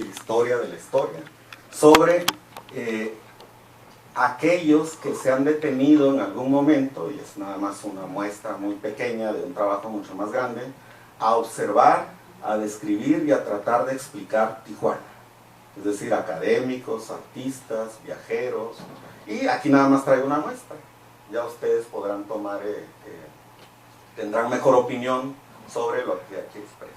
decir historia de la historia, sobre aquellos que se han detenido en algún momento, y es nada más una muestra muy pequeña de un trabajo mucho más grande, a observar, a describir y a tratar de explicar Tijuana. Es decir, académicos, artistas, viajeros, y aquí nada más traigo una muestra. Ya ustedes podrán tomar, tendrán mejor opinión sobre lo que aquí expresa.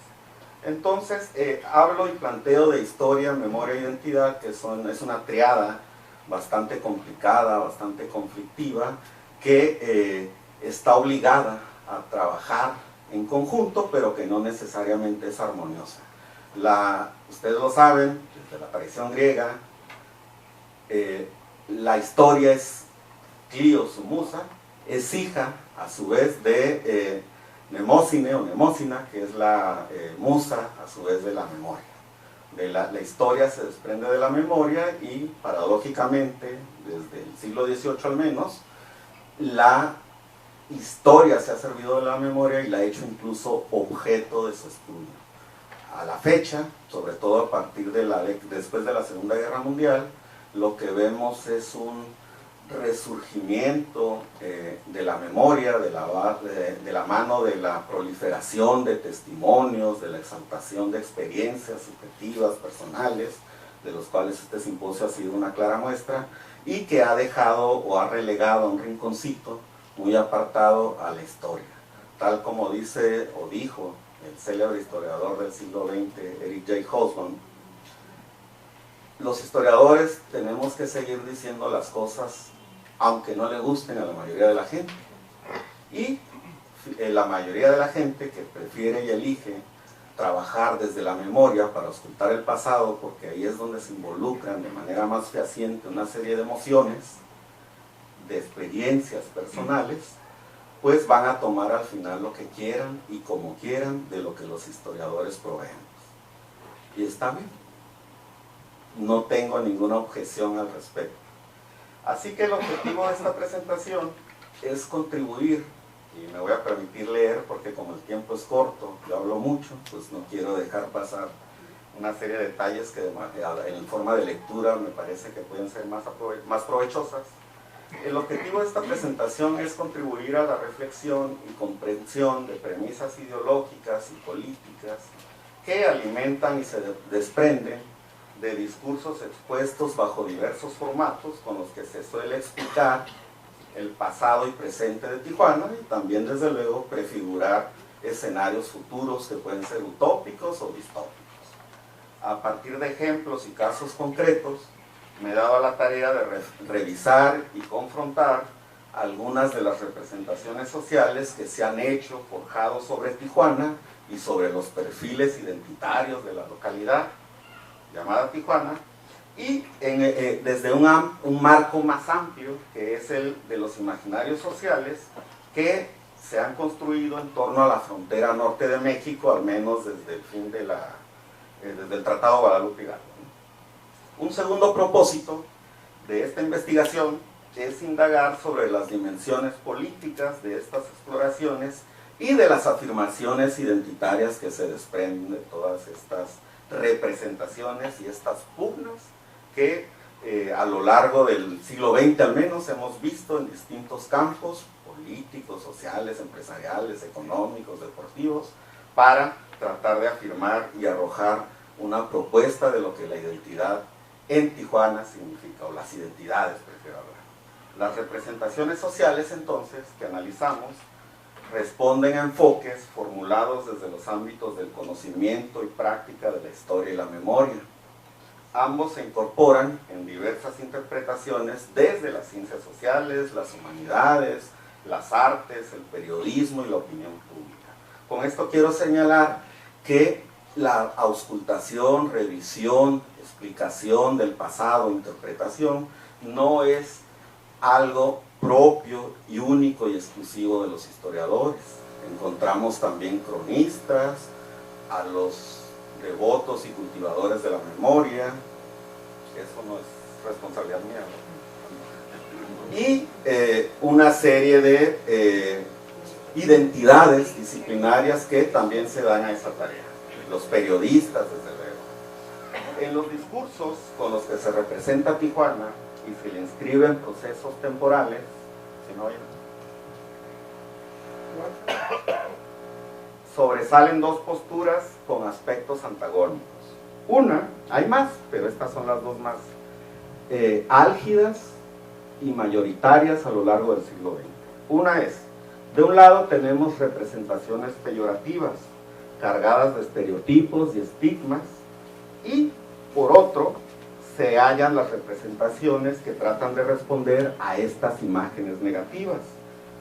Entonces, hablo y planteo de historia, memoria e identidad, que es una triada bastante complicada, bastante conflictiva, que está obligada a trabajar en conjunto, pero que no necesariamente es armoniosa. Ustedes lo saben, desde la aparición griega, la historia es Clio, su musa, es hija, a su vez, de Mnemósine o Mnemósina, que es la musa, a su vez, de la memoria. La historia se desprende de la memoria y, paradójicamente, desde el siglo XVIII al menos, la historia se ha servido de la memoria y la ha hecho incluso objeto de su estudio. A la fecha, sobre todo a partir después de la Segunda Guerra Mundial, lo que vemos es un resurgimiento de la memoria, de la mano de la proliferación de testimonios, de la exaltación de experiencias subjetivas, personales, de los cuales este simposio ha sido una clara muestra, y que ha dejado o ha relegado a un rinconcito muy apartado a la historia. Tal como dice o dijo el célebre historiador del siglo XX, Eric J. Hobsbawm, los historiadores tenemos que seguir diciendo las cosas aunque no le gusten a la mayoría de la gente. Y la mayoría de la gente que prefiere y elige trabajar desde la memoria para ocultar el pasado, porque ahí es donde se involucran de manera más fehaciente una serie de emociones, de experiencias personales, pues van a tomar al final lo que quieran y como quieran de lo que los historiadores proveemos. Y está bien. No tengo ninguna objeción al respecto. Así que el objetivo de esta presentación es contribuir, y me voy a permitir leer porque como el tiempo es corto, yo hablo mucho, pues no quiero dejar pasar una serie de detalles que en forma de lectura me parece que pueden ser más provechosas. El objetivo de esta presentación es contribuir a la reflexión y comprensión de premisas ideológicas y políticas que alimentan y se desprenden de discursos expuestos bajo diversos formatos con los que se suele explicar el pasado y presente de Tijuana, y también desde luego prefigurar escenarios futuros que pueden ser utópicos o distópicos. A partir de ejemplos y casos concretos, me he dado a la tarea de revisar y confrontar algunas de las representaciones sociales que se han hecho, forjado sobre Tijuana y sobre los perfiles identitarios de la localidad llamada Tijuana, y desde un marco más amplio, que es el de los imaginarios sociales que se han construido en torno a la frontera norte de México, al menos desde el fin desde el Tratado Guadalupe Hidalgo. Un segundo propósito de esta investigación es indagar sobre las dimensiones políticas de estas exploraciones y de las afirmaciones identitarias que se desprenden de todas estas representaciones y estas pugnas que a lo largo del siglo XX al menos hemos visto en distintos campos políticos, sociales, empresariales, económicos, deportivos, para tratar de afirmar y arrojar una propuesta de lo que la identidad en Tijuana significa, o las identidades, prefiero hablar. Las representaciones sociales, entonces, que analizamos, responden a enfoques formulados desde los ámbitos del conocimiento y práctica de la historia y la memoria. Ambos se incorporan en diversas interpretaciones desde las ciencias sociales, las humanidades, las artes, el periodismo y la opinión pública. Con esto quiero señalar que la auscultación, revisión, explicación del pasado, interpretación, no es algo propio y único y exclusivo de los historiadores. Encontramos también cronistas, a los devotos y cultivadores de la memoria, eso no es responsabilidad mía, ¿no? Y una serie de identidades disciplinarias que también se dan a esa tarea. Los periodistas, desde En los discursos con los que se representa Tijuana y se le inscriben procesos temporales, ¿sí no oyen? Sobresalen dos posturas con aspectos antagónicos. Una, hay más, pero estas son las dos más álgidas y mayoritarias a lo largo del siglo XX. Una es, de un lado tenemos representaciones peyorativas, cargadas de estereotipos y estigmas, y por otro se hallan las representaciones que tratan de responder a estas imágenes negativas,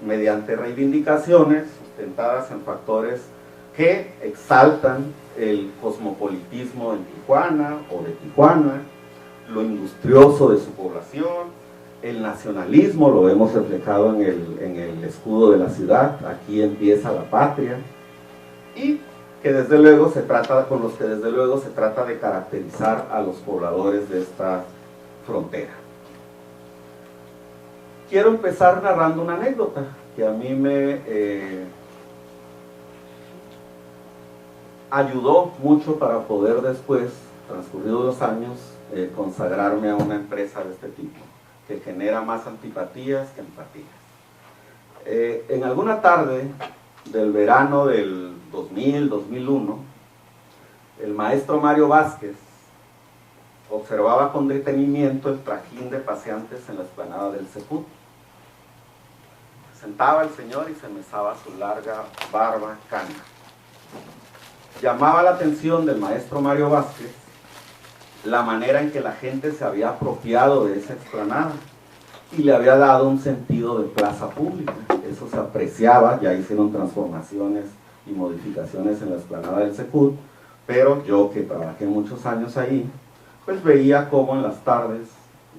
mediante reivindicaciones sustentadas en factores que exaltan el cosmopolitismo en Tijuana o de Tijuana, lo industrioso de su población, el nacionalismo, lo vemos reflejado en el escudo de la ciudad, aquí empieza la patria, y que desde luego se trata, con los que desde luego se trata de caracterizar a los pobladores de esta frontera. Quiero empezar narrando una anécdota que a mí me ayudó mucho para poder después, transcurridos los años, consagrarme a una empresa de este tipo, que genera más antipatías que empatías. En alguna tarde del verano del 2000-2001, el maestro Mario Vázquez observaba con detenimiento el trajín de paseantes en la explanada del Secut. Sentaba el señor y se mesaba su larga barba cana. Llamaba la atención del maestro Mario Vázquez la manera en que la gente se había apropiado de esa explanada y le había dado un sentido de plaza pública. Eso se apreciaba, ya hicieron transformaciones y modificaciones en la explanada del Secut, pero yo que trabajé muchos años ahí, pues veía cómo en las tardes,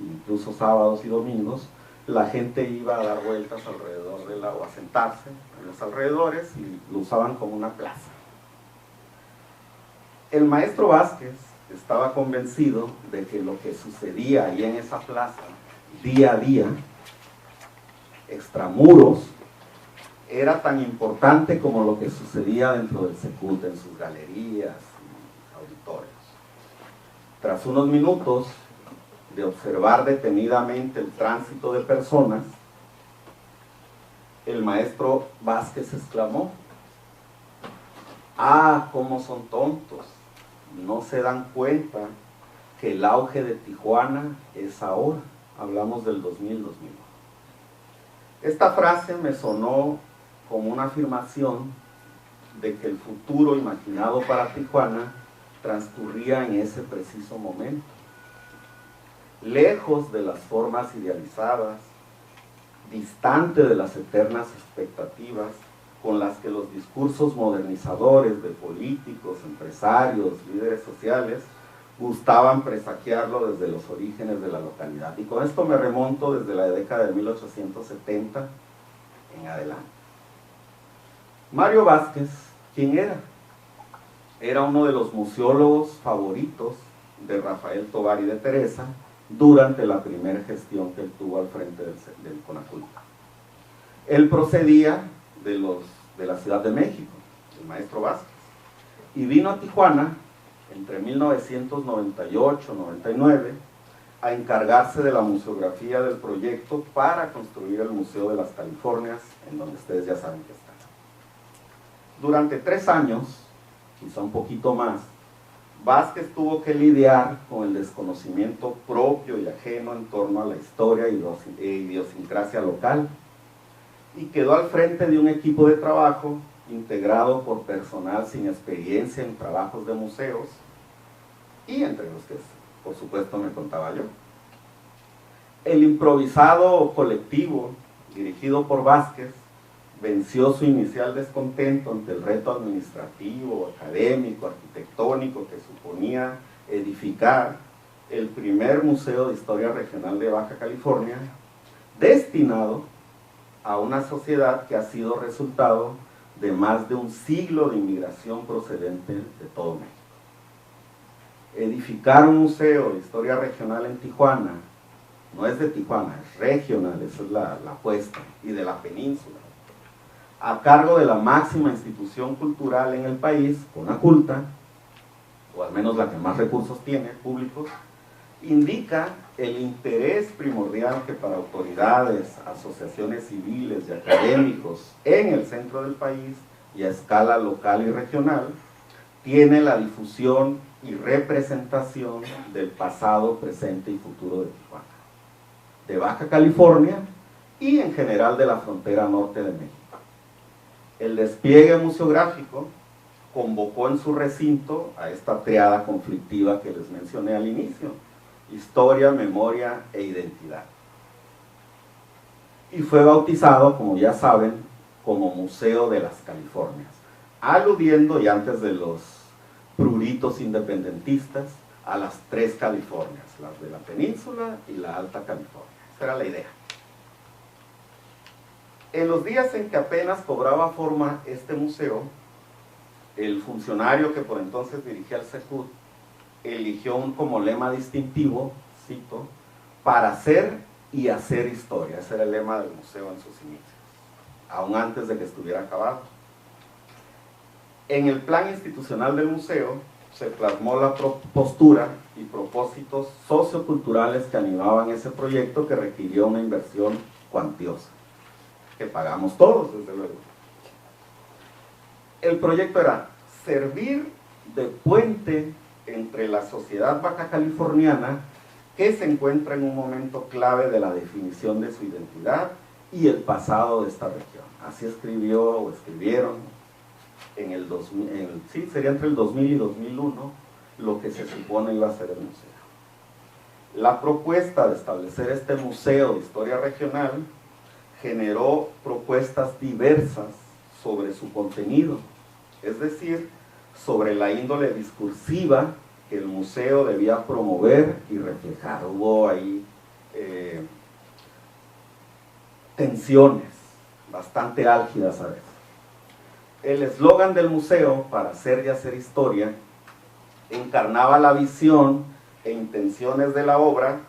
incluso sábados y domingos, la gente iba a dar vueltas alrededor o a sentarse en los alrededores y lo usaban como una plaza. El maestro Vázquez estaba convencido de que lo que sucedía ahí en esa plaza, día a día, extramuros, era tan importante como lo que sucedía dentro del Secut, en sus galerías y auditorios. Tras unos minutos de observar detenidamente el tránsito de personas, el maestro Vázquez exclamó: ¡ah, cómo son tontos! No se dan cuenta que el auge de Tijuana es ahora. Hablamos del 2000-2001. Esta frase me sonó como una afirmación de que el futuro imaginado para Tijuana transcurría en ese preciso momento. Lejos de las formas idealizadas, distante de las eternas expectativas con las que los discursos modernizadores de políticos, empresarios, líderes sociales gustaban presagiarlo desde los orígenes de la localidad. Y con esto me remonto desde la década de 1870 en adelante. Mario Vázquez, ¿quién era? Era uno de los museólogos favoritos de Rafael Tovar y de Teresa durante la primera gestión que él tuvo al frente del Conaculta. Él procedía de la Ciudad de México, el maestro Vázquez, y vino a Tijuana entre 1998-99 a encargarse de la museografía del proyecto para construir el Museo de las Californias, en donde ustedes ya saben que está. Durante 3 años, quizá un poquito más, Vázquez tuvo que lidiar con el desconocimiento propio y ajeno en torno a la historia e idiosincrasia local, y quedó al frente de un equipo de trabajo integrado por personal sin experiencia en trabajos de museos, y entre los que por supuesto me contaba yo. El improvisado colectivo dirigido por Vázquez venció su inicial descontento ante el reto administrativo, académico, arquitectónico que suponía edificar el primer museo de historia regional de Baja California, destinado a una sociedad que ha sido resultado de más de un siglo de inmigración procedente de todo México. Edificar un museo de historia regional en Tijuana, no es de Tijuana, es regional, esa es la apuesta, y de la península, a cargo de la máxima institución cultural en el país, Conaculta, o al menos la que más recursos tiene públicos, indica el interés primordial que para autoridades, asociaciones civiles y académicos en el centro del país y a escala local y regional tiene la difusión y representación del pasado, presente y futuro de Tijuana, de Baja California y en general de la frontera norte de México. El despliegue museográfico convocó en su recinto a esta triada conflictiva que les mencioné al inicio: historia, memoria e identidad. Y fue bautizado, como ya saben, como Museo de las Californias, aludiendo, y antes de los pruritos independentistas, a las tres Californias, las de la península y la Alta California. Esa era la idea. En los días en que apenas cobraba forma este museo, el funcionario que por entonces dirigía el SECUT eligió como lema distintivo, cito, para hacer y hacer historia. Ese era el lema del museo en sus inicios, aún antes de que estuviera acabado. En el plan institucional del museo se plasmó la postura y propósitos socioculturales que animaban ese proyecto, que requirió una inversión cuantiosa, que pagamos todos, desde luego. El proyecto era servir de puente entre la sociedad baja californiana, que se encuentra en un momento clave de la definición de su identidad, y el pasado de esta región. Así escribió o escribieron en el 2000, sí, sería entre el 2000 y 2001, lo que se supone iba a ser el museo. La propuesta de establecer este museo de historia regional generó propuestas diversas sobre su contenido, es decir, sobre la índole discursiva que el museo debía promover y reflejar. Hubo ahí tensiones bastante álgidas a veces. El eslogan del museo, para hacer y hacer historia, encarnaba la visión e intenciones de la obra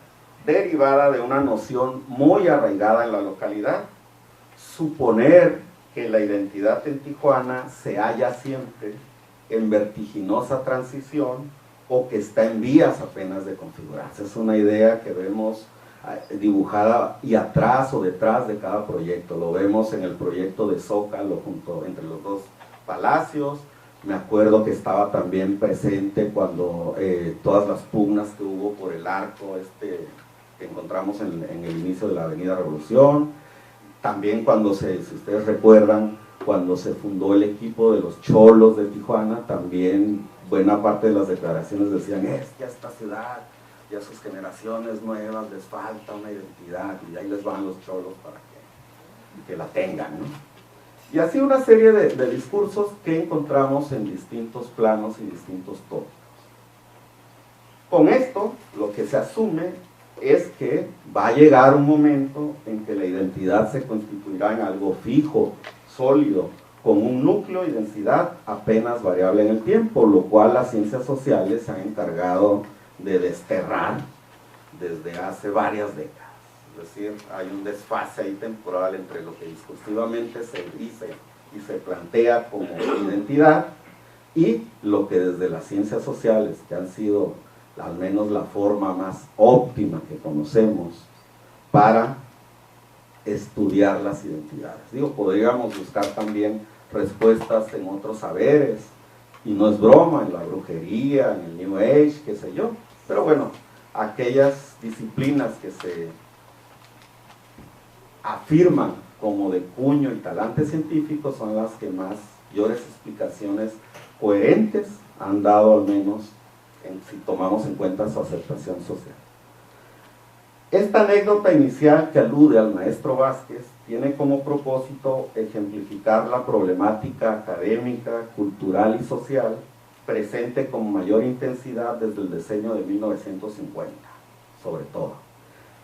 derivada de una noción muy arraigada en la localidad: suponer que la identidad en Tijuana se halla siempre en vertiginosa transición o que está en vías apenas de configurarse. Es una idea que vemos dibujada y atrás o detrás de cada proyecto. Lo vemos en el proyecto de Zócalo, entre los dos palacios. Me acuerdo que estaba también presente cuando todas las pugnas que hubo por el arco que encontramos en el inicio de la Avenida Revolución. También cuando si ustedes recuerdan, cuando se fundó el equipo de los Cholos de Tijuana, también buena parte de las declaraciones decían: es que a esta ciudad y a sus generaciones nuevas les falta una identidad, y ahí les van los Cholos para que la tengan, ¿no? Y así una serie de discursos que encontramos en distintos planos y distintos tópicos. Con esto, lo que se asume es que va a llegar un momento en que la identidad se constituirá en algo fijo, sólido, con un núcleo y densidad apenas variable en el tiempo, lo cual las ciencias sociales se han encargado de desterrar desde hace varias décadas. Es decir, hay un desfase ahí temporal entre lo que discursivamente se dice y se plantea como identidad y lo que desde las ciencias sociales, que han sido al menos la forma más óptima que conocemos para estudiar las identidades. Digo, podríamos buscar también respuestas en otros saberes, y no es broma, en la brujería, en el New Age, qué sé yo, pero bueno, aquellas disciplinas que se afirman como de cuño y talante científico son las que mayores explicaciones coherentes han dado, al menos si tomamos en cuenta su aceptación social. Esta anécdota inicial que alude al maestro Vázquez tiene como propósito ejemplificar la problemática académica, cultural y social presente con mayor intensidad desde el decenio de 1950, sobre todo.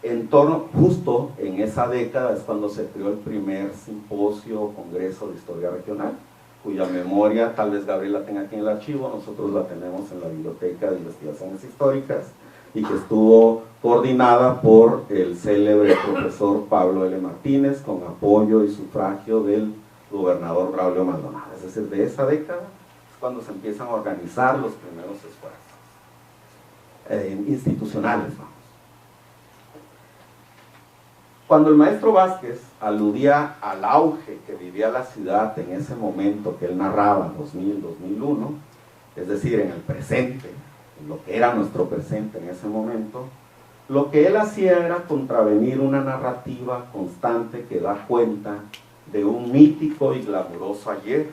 En torno, justo en esa década es cuando se creó el primer simposio o congreso de historia regional, cuya memoria tal vez Gabriel la tenga aquí en el archivo, nosotros la tenemos en la Biblioteca de Investigaciones Históricas, y que estuvo coordinada por el célebre profesor Pablo L. Martínez, con apoyo y sufragio del gobernador Braulio Maldonado. Es decir, de esa década cuando se empiezan a organizar los primeros esfuerzos institucionales, vamos. Cuando el maestro Vázquez aludía al auge que vivía la ciudad en ese momento que él narraba, 2000-2001, es decir, en el presente, en lo que era nuestro presente en ese momento, lo que él hacía era contravenir una narrativa constante que da cuenta de un mítico y glamuroso ayer,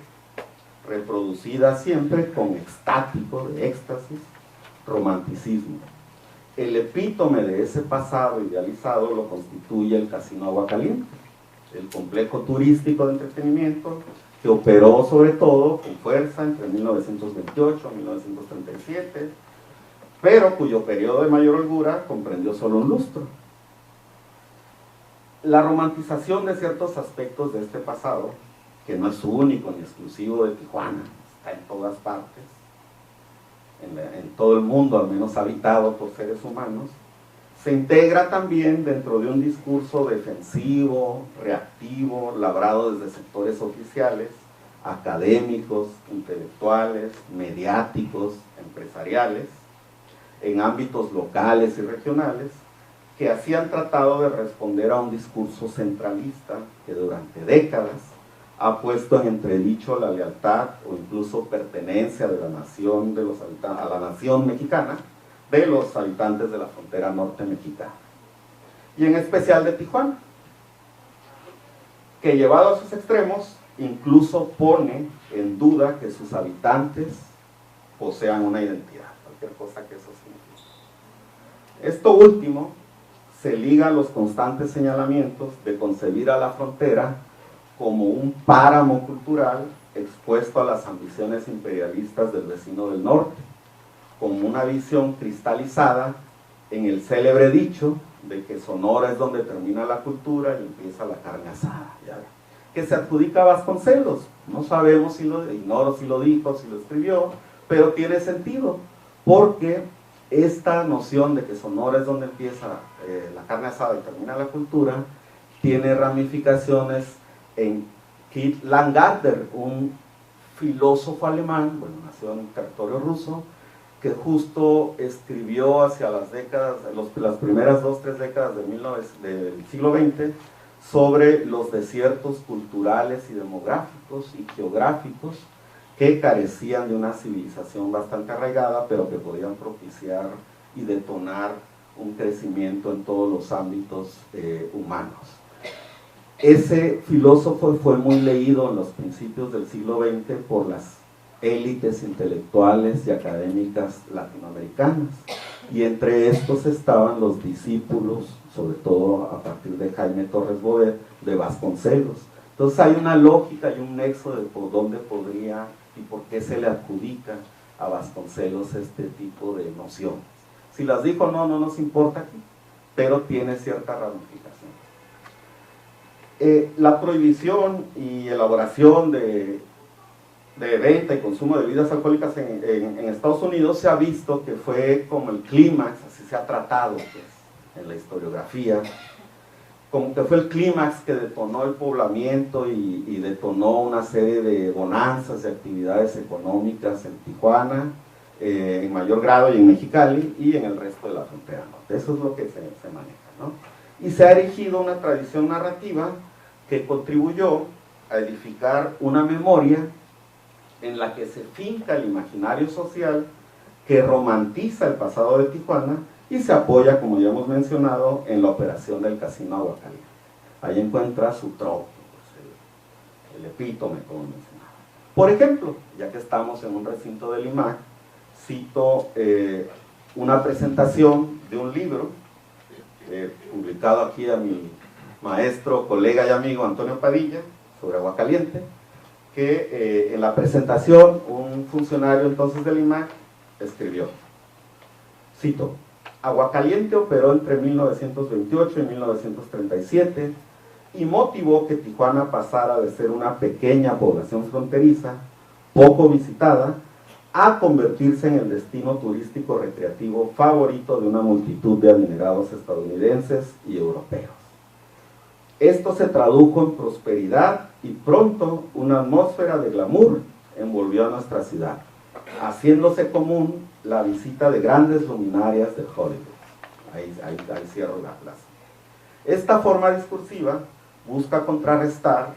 reproducida siempre con extático, de éxtasis, romanticismo. El epítome de ese pasado idealizado lo constituye el Casino Aguacaliente, el complejo turístico de entretenimiento que operó sobre todo con fuerza entre 1928 y 1937, pero cuyo periodo de mayor holgura comprendió solo un lustro. La romantización de ciertos aspectos de este pasado, que no es único ni exclusivo de Tijuana, está en todas partes, en todo el mundo, al menos habitado por seres humanos, se integra también dentro de un discurso defensivo, reactivo, labrado desde sectores oficiales, académicos, intelectuales, mediáticos, empresariales, en ámbitos locales y regionales, que así han tratado de responder a un discurso centralista que durante décadas ha puesto en entredicho la lealtad o incluso pertenencia de la nación a la nación mexicana de los habitantes de la frontera norte mexicana, y en especial de Tijuana, que llevado a sus extremos incluso pone en duda que sus habitantes posean una identidad, cualquier cosa que eso signifique. Esto último se liga a los constantes señalamientos de concebir a la frontera como un páramo cultural expuesto a las ambiciones imperialistas del vecino del norte, como una visión cristalizada en el célebre dicho de que Sonora es donde termina la cultura y empieza la carne asada, ¿ya? Que se adjudica a Vasconcelos. No sabemos si ignoro si lo dijo, si lo escribió, pero tiene sentido, porque esta noción de que Sonora es donde empieza la carne asada y termina la cultura, tiene ramificaciones en Kurt Langatter, un filósofo alemán, bueno, nació en territorio ruso, que justo escribió hacia las décadas, las primeras 2-3 décadas del siglo XX, sobre los desiertos culturales y demográficos y geográficos que carecían de una civilización bastante arraigada, pero que podían propiciar y detonar un crecimiento en todos los ámbitos humanos. Ese filósofo fue muy leído en los principios del siglo XX por las élites intelectuales y académicas latinoamericanas, y entre estos estaban los discípulos, sobre todo a partir de Jaime Torres Bodet, de Vasconcelos. Entonces hay una lógica y un nexo de por dónde podría y por qué se le adjudica a Vasconcelos este tipo de nociones. Si las dijo o no, no nos importa aquí, pero tiene cierta ramificación. La prohibición y elaboración de venta y consumo de bebidas alcohólicas en Estados Unidos se ha visto que fue como el clímax, así se ha tratado pues, en la historiografía, como que fue el clímax que detonó el poblamiento y detonó una serie de bonanzas y actividades económicas en Tijuana, en mayor grado y en Mexicali y en el resto de la frontera norte. Eso es lo que se maneja, ¿no? Y se ha erigido una tradición narrativa que contribuyó a edificar una memoria en la que se finca el imaginario social que romantiza el pasado de Tijuana y se apoya, como ya hemos mencionado, en la operación del Casino Aguacaliente. Ahí encuentra su tropo, pues, el epítome, como mencionaba. Por ejemplo, ya que estamos en un recinto del IMAC, cito una presentación de un libro publicado aquí a mi maestro, colega y amigo Antonio Padilla, sobre Aguacaliente, que en la presentación un funcionario entonces del IMAC escribió, cito: Aguacaliente operó entre 1928 y 1937 y motivó que Tijuana pasara de ser una pequeña población fronteriza, poco visitada, a convertirse en el destino turístico recreativo favorito de una multitud de adinerados estadounidenses y europeos. Esto se tradujo en prosperidad y pronto una atmósfera de glamour envolvió a nuestra ciudad, haciéndose común la visita de grandes luminarias de Hollywood. Ahí cierro la plaza. Esta forma discursiva busca contrarrestar,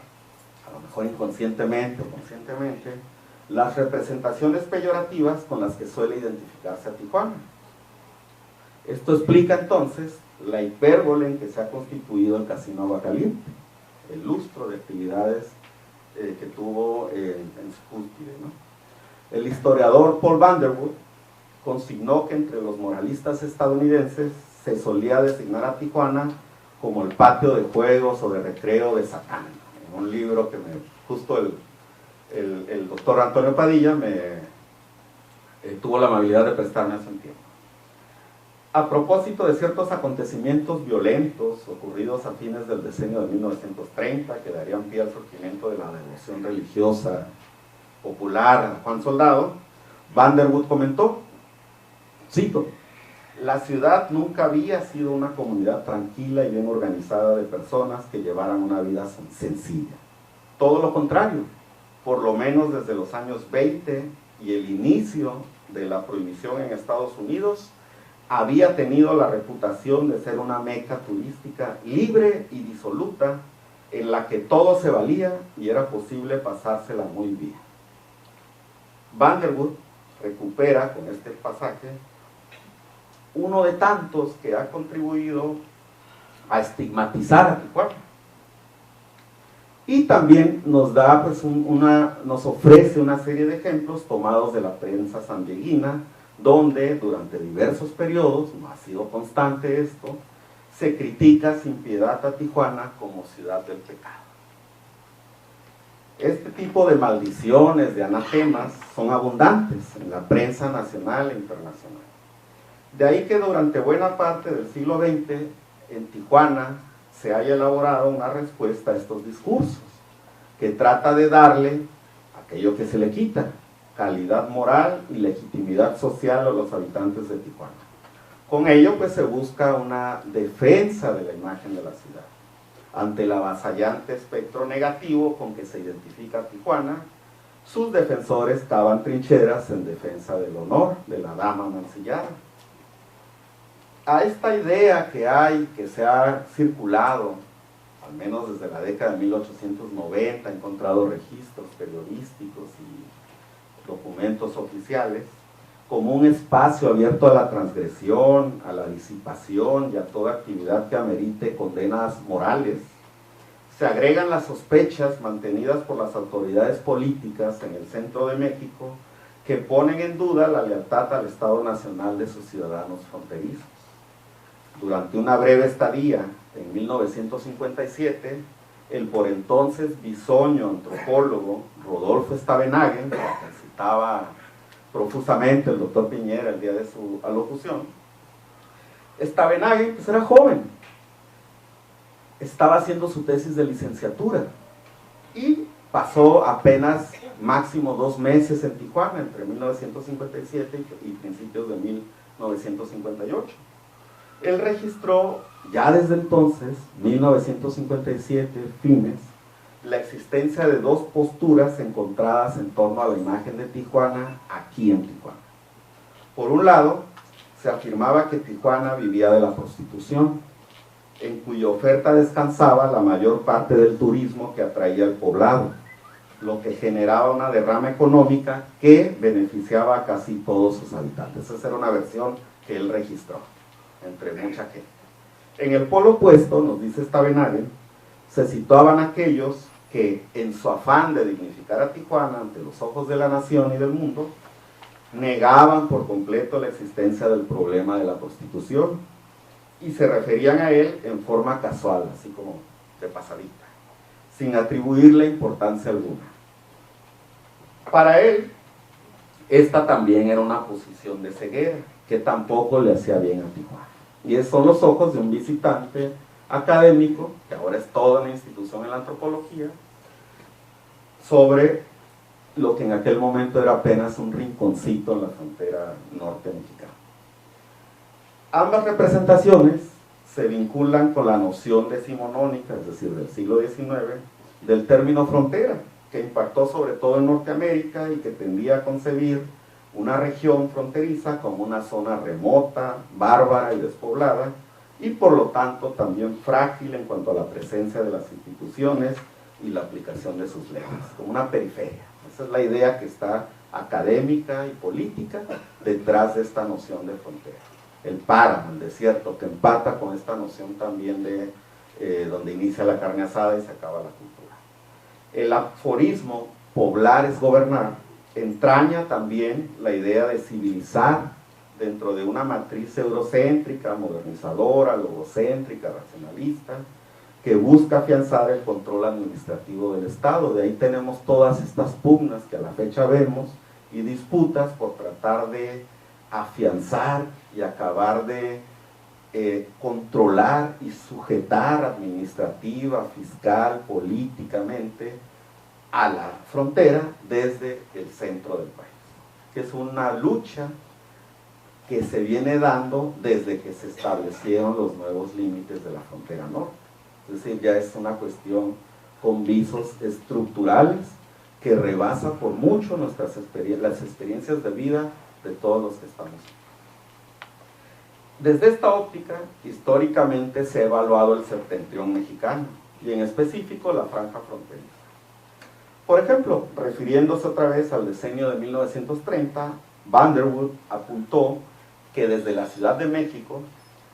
a lo mejor inconscientemente o conscientemente, las representaciones peyorativas con las que suele identificarse a Tijuana. Esto explica entonces la hipérbole en que se ha constituido el Casino Aguacaliente, el lustro de actividades que tuvo en su cúspide, ¿no? El historiador Paul Vanderwood consignó que entre los moralistas estadounidenses se solía designar a Tijuana como el patio de juegos o de recreo de Satán. En un libro que justo el doctor Antonio Padilla tuvo la amabilidad de prestarme hace un tiempo. A propósito de ciertos acontecimientos violentos ocurridos a fines del decenio de 1930, que darían pie al surgimiento de la devoción religiosa popular a Juan Soldado, Vanderwood comentó, cito: la ciudad nunca había sido una comunidad tranquila y bien organizada de personas que llevaran una vida sencilla. Todo lo contrario, por lo menos desde los años 20 y el inicio de la prohibición en Estados Unidos, había tenido la reputación de ser una meca turística libre y disoluta, en la que todo se valía y era posible pasársela muy bien. Vanderwood recupera con este pasaje uno de tantos que ha contribuido a estigmatizar a Tijuana. Y también nos da, pues, nos ofrece una serie de ejemplos tomados de la prensa sandiaguina, donde durante diversos periodos, no ha sido constante esto, se critica sin piedad a Tijuana como ciudad del pecado. Este tipo de maldiciones, de anatemas, son abundantes en la prensa nacional e internacional. De ahí que durante buena parte del siglo XX, en Tijuana, se haya elaborado una respuesta a estos discursos, que trata de darle aquello que se le quita, calidad moral y legitimidad social a los habitantes de Tijuana. Con ello, pues, se busca una defensa de la imagen de la ciudad. Ante el avasallante espectro negativo con que se identifica a Tijuana, sus defensores cavan trincheras en defensa del honor de la dama mancillada. A esta idea que se ha circulado, al menos desde la década de 1890, he encontrado registros periodísticos y documentos oficiales, como un espacio abierto a la transgresión, a la disipación y a toda actividad que amerite condenas morales. Se agregan las sospechas mantenidas por las autoridades políticas en el centro de México, que ponen en duda la lealtad al Estado Nacional de sus ciudadanos fronterizos. Durante una breve estadía, en 1957, el por entonces bisoño antropólogo Rodolfo Stavenhagen, que citaba profusamente el doctor Piñera el día de su alocución, Stavenhagen, pues, era joven, estaba haciendo su tesis de licenciatura y pasó apenas máximo 2 meses en Tijuana entre 1957 y principios de 1958. Él registró ya desde entonces, 1957, fines, la existencia de 2 posturas encontradas en torno a la imagen de Tijuana aquí en Tijuana. Por un lado, se afirmaba que Tijuana vivía de la prostitución, en cuya oferta descansaba la mayor parte del turismo que atraía al poblado, lo que generaba una derrama económica que beneficiaba a casi todos sus habitantes. Esa era una versión que él registró, entre mucha gente. En el polo opuesto, nos dice Stavenhagen, se situaban aquellos que, en su afán de dignificar a Tijuana ante los ojos de la nación y del mundo, negaban por completo la existencia del problema de la prostitución y se referían a él en forma casual, así como de pasadita, sin atribuirle importancia alguna. Para él, esta también era una posición de ceguera, que tampoco le hacía bien a Tijuana. Y esos son los ojos de un visitante académico, que ahora es toda una institución en la antropología, sobre lo que en aquel momento era apenas un rinconcito en la frontera norte mexicana. Ambas representaciones se vinculan con la noción decimonónica, es decir, del siglo XIX, del término frontera, que impactó sobre todo en Norteamérica y que tendía a concebir una región fronteriza como una zona remota, bárbara y despoblada, y por lo tanto también frágil en cuanto a la presencia de las instituciones y la aplicación de sus leyes, como una periferia. Esa es la idea que está académica y política detrás de esta noción de frontera. El páramo, el desierto, que empata con esta noción también de donde inicia la carne asada y se acaba la cultura. El aforismo poblar es gobernar entraña también la idea de civilizar dentro de una matriz eurocéntrica, modernizadora, logocéntrica, racionalista, que busca afianzar el control administrativo del Estado. De ahí tenemos todas estas pugnas que a la fecha vemos y disputas por tratar de afianzar y acabar de controlar y sujetar administrativa, fiscal, políticamente a la frontera desde el centro del país, que es una lucha que se viene dando desde que se establecieron los nuevos límites de la frontera norte. Es decir, ya es una cuestión con visos estructurales que rebasa por mucho las experiencias de vida de todos los que estamos aquí. Desde esta óptica, históricamente se ha evaluado el septentrión mexicano, y en específico la franja fronteriza. Por ejemplo, refiriéndose otra vez al decenio de 1930, Vanderwood apuntó que desde la Ciudad de México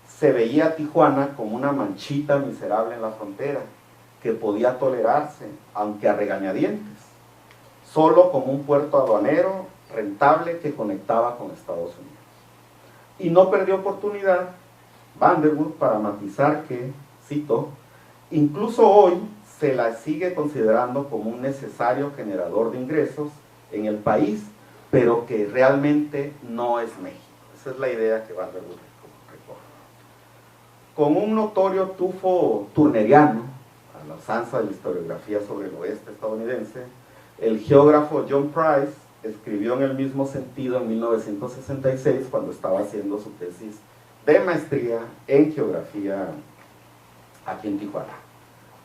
se veía a Tijuana como una manchita miserable en la frontera, que podía tolerarse, aunque a regañadientes, solo como un puerto aduanero rentable que conectaba con Estados Unidos. Y no perdió oportunidad Vanderwood para matizar que, cito, incluso hoy se la sigue considerando como un necesario generador de ingresos en el país, pero que realmente no es México. Esa es la idea que Vanderwood recoge. Con un notorio tufo turneriano, a la usanza de la historiografía sobre el oeste estadounidense, el geógrafo John Price escribió en el mismo sentido en 1966 cuando estaba haciendo su tesis de maestría en geografía aquí en Tijuana.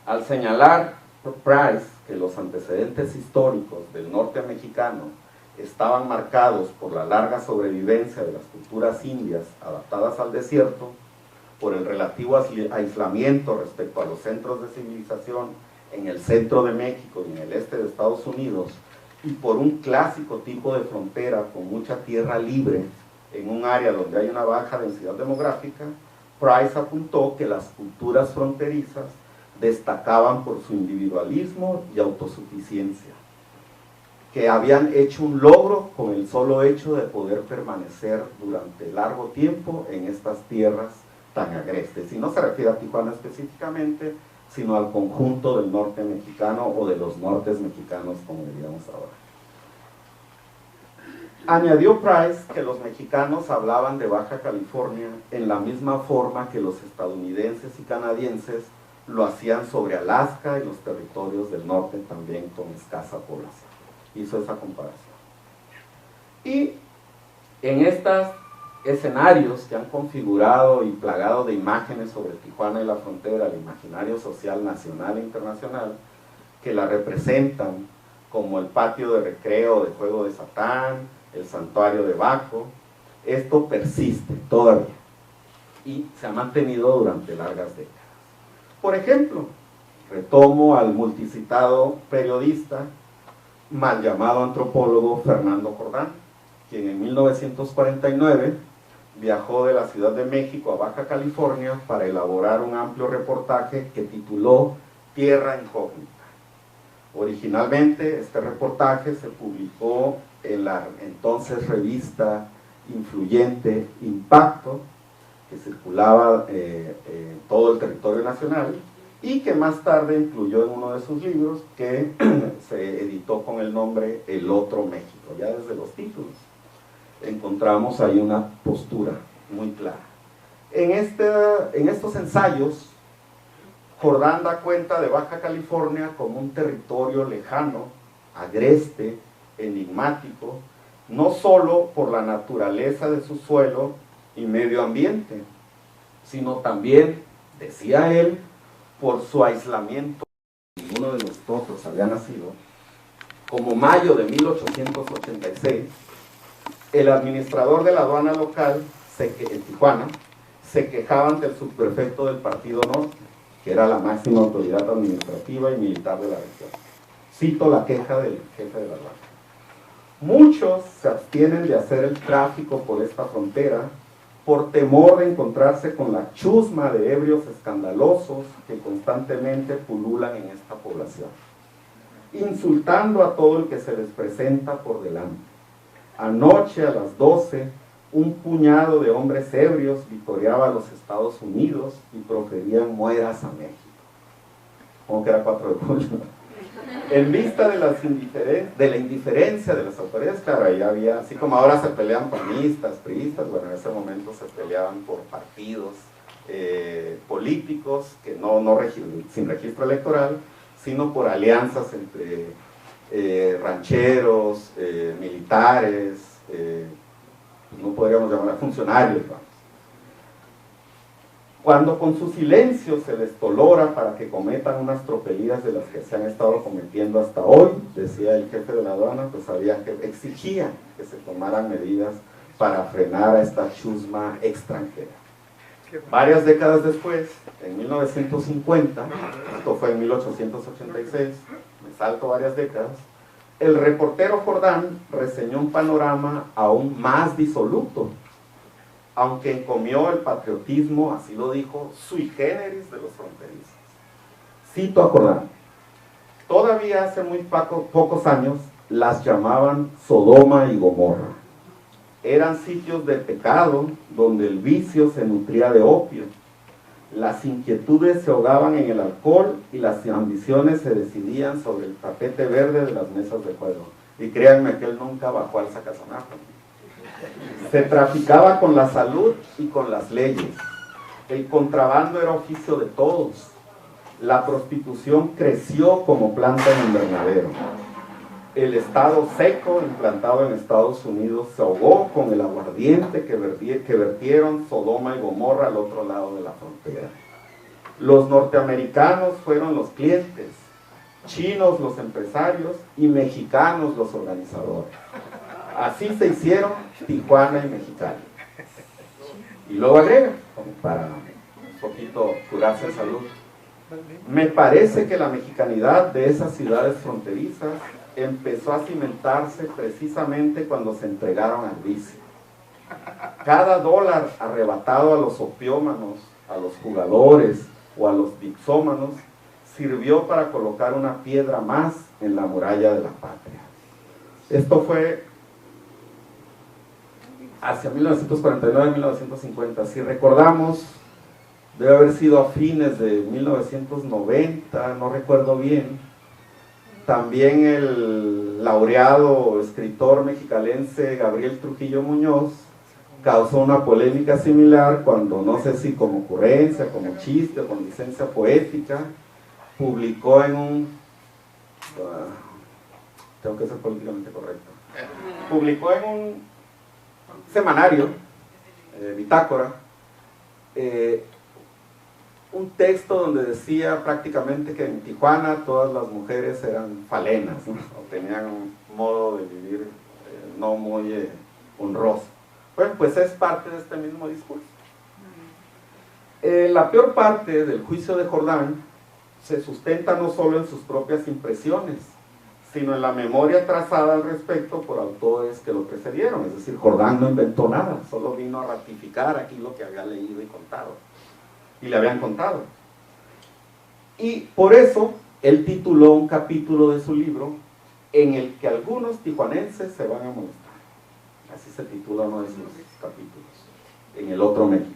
Al señalar Price que los antecedentes históricos del norte mexicano estaban marcados por la larga sobrevivencia de las culturas indias adaptadas al desierto, por el relativo aislamiento respecto a los centros de civilización en el centro de México y en el este de Estados Unidos, y por un clásico tipo de frontera con mucha tierra libre en un área donde hay una baja densidad demográfica, Price apuntó que las culturas fronterizas destacaban por su individualismo y autosuficiencia, que habían hecho un logro con el solo hecho de poder permanecer durante largo tiempo en estas tierras tan agrestes. Y no se refiere a Tijuana específicamente, sino al conjunto del norte mexicano o de los nortes mexicanos, como diríamos ahora. Añadió Price que los mexicanos hablaban de Baja California en la misma forma que los estadounidenses y canadienses lo hacían sobre Alaska y los territorios del norte también con escasa población. Hizo esa comparación. Y en estos escenarios que han configurado y plagado de imágenes sobre Tijuana y la frontera, el imaginario social nacional e internacional, que la representan como el patio de recreo de juego de Satán, el santuario de Baco, esto persiste todavía y se ha mantenido durante largas décadas. Por ejemplo, retomo al multicitado periodista, mal llamado antropólogo Fernando Jordán, quien en 1949 viajó de la Ciudad de México a Baja California para elaborar un amplio reportaje que tituló Tierra Incógnita. Originalmente este reportaje se publicó en la entonces revista influyente Impacto, que circulaba en todo el territorio nacional y que más tarde incluyó en uno de sus libros que se editó con el nombre El Otro México. Ya desde los títulos encontramos ahí una postura muy clara. En estos ensayos, Jordán da cuenta de Baja California como un territorio lejano, agreste, enigmático, no solo por la naturaleza de su suelo y medio ambiente, sino también, decía él, por su aislamiento. Ninguno de nosotros había nacido, como mayo de 1886, el administrador de la aduana local en Tijuana se quejaba ante el subprefecto del Partido Norte, que era la máxima autoridad administrativa y militar de la región. Cito la queja del jefe de la aduana. Muchos se abstienen de hacer el tráfico por esta frontera por temor de encontrarse con la chusma de ebrios escandalosos que constantemente pululan en esta población, insultando a todo el que se les presenta por delante. Anoche a las 12, un puñado de hombres ebrios vitoreaba a los Estados Unidos y proferían mueras a México. Como que era 4 de julio. En vista de la indiferencia de las autoridades, claro, ahí había, así como ahora se pelean panistas, priistas, bueno, en ese momento se peleaban por partidos políticos que sin registro electoral, sino por alianzas entre rancheros, militares, no podríamos llamar a funcionarios, vamos. Cuando con su silencio se les tolera para que cometan unas tropelías de las que se han estado cometiendo hasta hoy, decía el jefe de la aduana, pues exigía que se tomaran medidas para frenar a esta chusma extranjera. Varias décadas después, en 1950, esto fue en 1886, me salto varias décadas, el reportero Jordán reseñó un panorama aún más disoluto, aunque encomió el patriotismo, así lo dijo, sui generis de los fronterizos. Cito a Jordán: todavía hace muy pocos años las llamaban Sodoma y Gomorra. Eran sitios de pecado donde el vicio se nutría de opio, las inquietudes se ahogaban en el alcohol y las ambiciones se decidían sobre el tapete verde de las mesas de juego. Y créanme que él nunca bajó al sacazonazo. Se traficaba con la salud y con las leyes. El contrabando era oficio de todos. La prostitución creció como planta en invernadero. El estado seco implantado en Estados Unidos se ahogó con el aguardiente que vertieron Sodoma y Gomorra al otro lado de la frontera. Los norteamericanos fueron los clientes, chinos los empresarios y mexicanos los organizadores. Así se hicieron Tijuana y Mexicali. Y luego agrega, como para un poquito curarse de salud: me parece que la mexicanidad de esas ciudades fronterizas empezó a cimentarse precisamente cuando se entregaron al vicio. Cada dólar arrebatado a los opiómanos, a los jugadores o a los dipsómanos sirvió para colocar una piedra más en la muralla de la patria. Esto fue hacia 1949-1950. Si recordamos, debe haber sido a fines de 1990, no recuerdo bien. También el laureado escritor mexicalense Gabriel Trujillo Muñoz causó una polémica similar cuando, no sé si como ocurrencia, como chiste o con licencia poética, publicó en un... tengo que ser políticamente correcto. Publicó en un semanario, bitácora, un texto donde decía prácticamente que en Tijuana todas las mujeres eran falenas, ¿no? O tenían un modo de vivir no muy honroso. Bueno, pues es parte de este mismo discurso. La peor parte del juicio de Jordán se sustenta no solo en sus propias impresiones, sino en la memoria trazada al respecto por autores que lo precedieron. Es decir, Jordán no inventó nada, solo vino a ratificar aquí lo que había leído y contado, y le habían contado. Y por eso él tituló un capítulo de su libro en el que algunos tijuanenses se van a molestar. Así se titula uno de sus capítulos, en el otro México.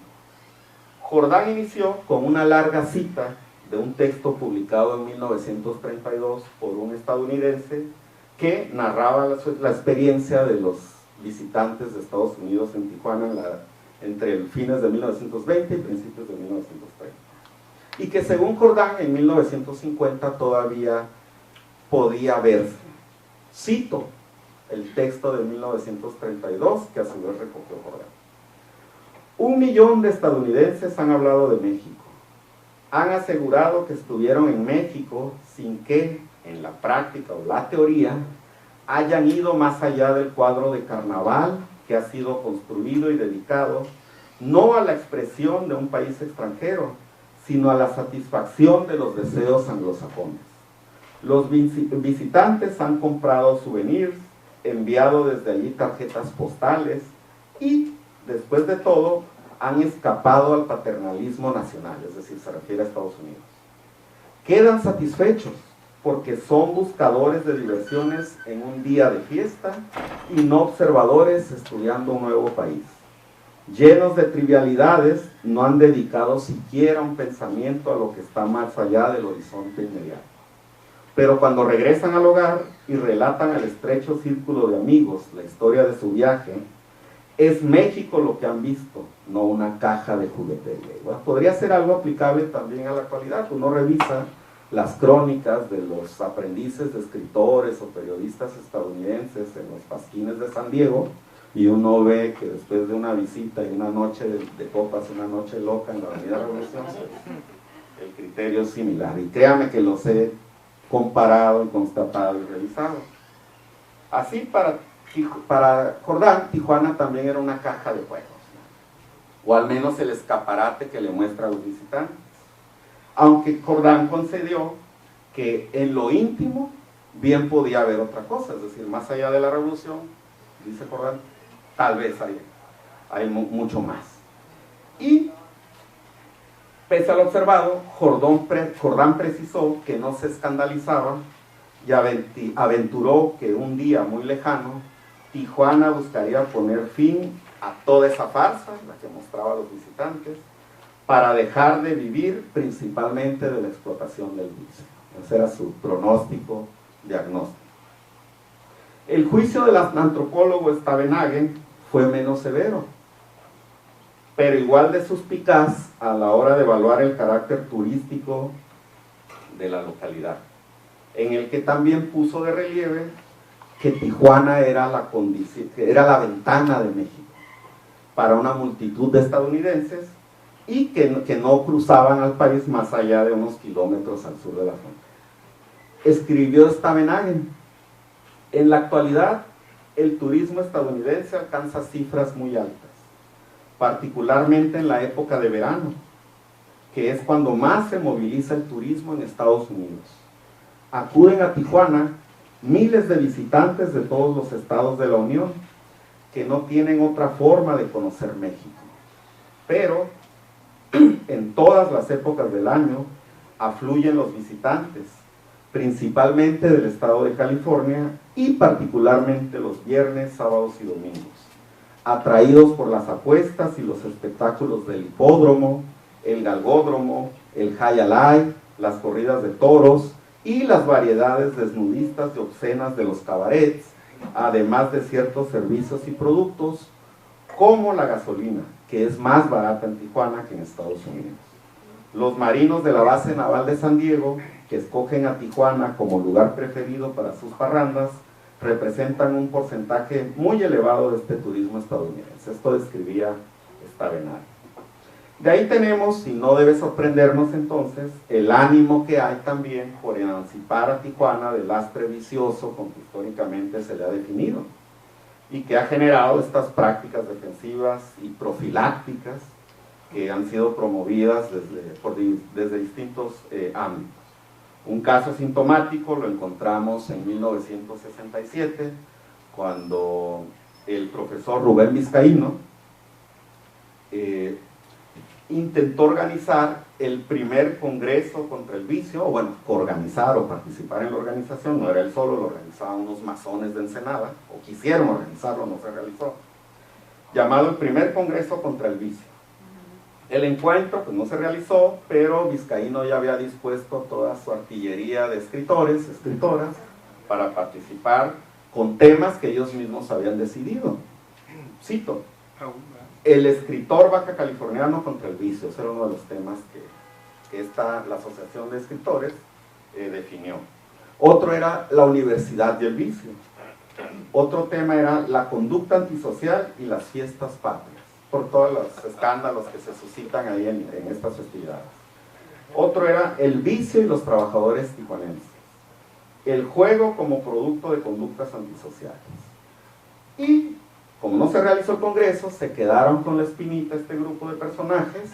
Jordán inició con una larga cita de un texto publicado en 1932 por un estadounidense que narraba la experiencia de los visitantes de Estados Unidos en Tijuana entre fines de 1920 y principios de 1930. Y que según Jordán en 1950 todavía podía verse. Cito el texto de 1932 que a su vez recogió Jordán. 1 millón de estadounidenses han hablado de México. Han asegurado que estuvieron en México sin que, en la práctica o la teoría, hayan ido más allá del cuadro de carnaval que ha sido construido y dedicado no a la expresión de un país extranjero, sino a la satisfacción de los deseos anglosajones. Los visitantes han comprado souvenirs, enviado desde allí tarjetas postales y, después de todo, han escapado al paternalismo nacional, es decir, se refiere a Estados Unidos. Quedan satisfechos porque son buscadores de diversiones en un día de fiesta y no observadores estudiando un nuevo país. Llenos de trivialidades, no han dedicado siquiera un pensamiento a lo que está más allá del horizonte inmediato. Pero cuando regresan al hogar y relatan al estrecho círculo de amigos la historia de su viaje, es México lo que han visto, no una caja de juguetería. Bueno, podría ser algo aplicable también a la actualidad. Uno revisa las crónicas de los aprendices de escritores o periodistas estadounidenses en los pasquines de San Diego, y uno ve que después de una visita y una noche de copas, una noche loca en la Avenida Revolución, el criterio es similar. Y créame que los he comparado, constatado y revisado. Así, para Jordán, Tijuana también era una caja de juegos, ¿no? O al menos el escaparate que le muestra a los visitantes. Aunque Jordán concedió que en lo íntimo bien podía haber otra cosa, es decir, más allá de la revolución, dice Jordán, tal vez hay mucho más. Y pese a lo observado, Jordán precisó que no se escandalizaba y aventuró que un día muy lejano Tijuana buscaría poner fin a toda esa farsa, la que mostraba a los visitantes, para dejar de vivir principalmente de la explotación del vicio. Ese era su pronóstico, diagnóstico. El juicio del antropólogo Stavenhagen fue menos severo, pero igual de suspicaz a la hora de evaluar el carácter turístico de la localidad, en el que también puso de relieve que Tijuana era la ventana de México para una multitud de estadounidenses y que no cruzaban al país más allá de unos kilómetros al sur de la frontera. Escribió Stavenhagen: en la actualidad, el turismo estadounidense alcanza cifras muy altas, particularmente en la época de verano, que es cuando más se moviliza el turismo en Estados Unidos. Acuden a Tijuana miles de visitantes de todos los estados de la Unión, que no tienen otra forma de conocer México. Pero en todas las épocas del año afluyen los visitantes, principalmente del estado de California y particularmente los viernes, sábados y domingos, atraídos por las apuestas y los espectáculos del hipódromo, el galgódromo, el jai alai, las corridas de toros y las variedades desnudistas y obscenas de los cabarets, además de ciertos servicios y productos como la gasolina, que es más barata en Tijuana que en Estados Unidos. Los marinos de la base naval de San Diego, que escogen a Tijuana como lugar preferido para sus parrandas, representan un porcentaje muy elevado de este turismo estadounidense. Esto describía Stavenhagen. De ahí tenemos, y no debe sorprendernos entonces, el ánimo que hay también por emancipar a Tijuana del lastre vicioso con que históricamente se le ha definido, y que ha generado estas prácticas defensivas y profilácticas que han sido promovidas desde distintos ámbitos. Un caso sintomático lo encontramos en 1967, cuando el profesor Rubén Vizcaíno intentó organizar el primer congreso contra el vicio, o bueno, organizar o participar en la organización. No era él solo, lo organizaban unos masones de Ensenada, o quisieron organizarlo, no se realizó, llamado el primer congreso contra el vicio. El encuentro pues no se realizó, pero Vizcaíno ya había dispuesto toda su artillería de escritores, escritoras, para participar con temas que ellos mismos habían decidido. Cito: el escritor baja californiano contra el vicio. Ese era uno de los temas que la Asociación de Escritores definió. Otro era la universidad y el vicio. Otro tema era la conducta antisocial y las fiestas patrias, por todos los escándalos que se suscitan ahí en estas festividades. Otro era el vicio y los trabajadores tijuanenses. el juego como producto de conductas antisociales. Y como no se realizó el congreso, se quedaron con la espinita este grupo de personajes,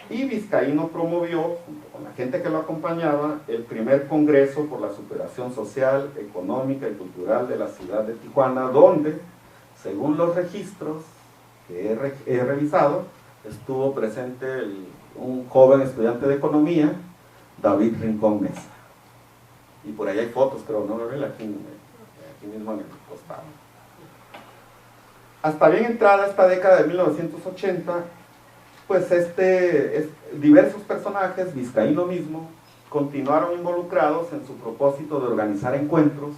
y Vizcaíno promovió, junto con la gente que lo acompañaba, el primer congreso por la superación social, económica y cultural de la ciudad de Tijuana, donde, según los registros que he revisado, estuvo presente un joven estudiante de economía, David Rincón Mesa. Y por ahí hay fotos, creo, ¿no, Gabriel? Aquí mismo en el costado. Hasta bien entrada esta década de 1980, pues diversos personajes, Vizcaíno mismo, continuaron involucrados en su propósito de organizar encuentros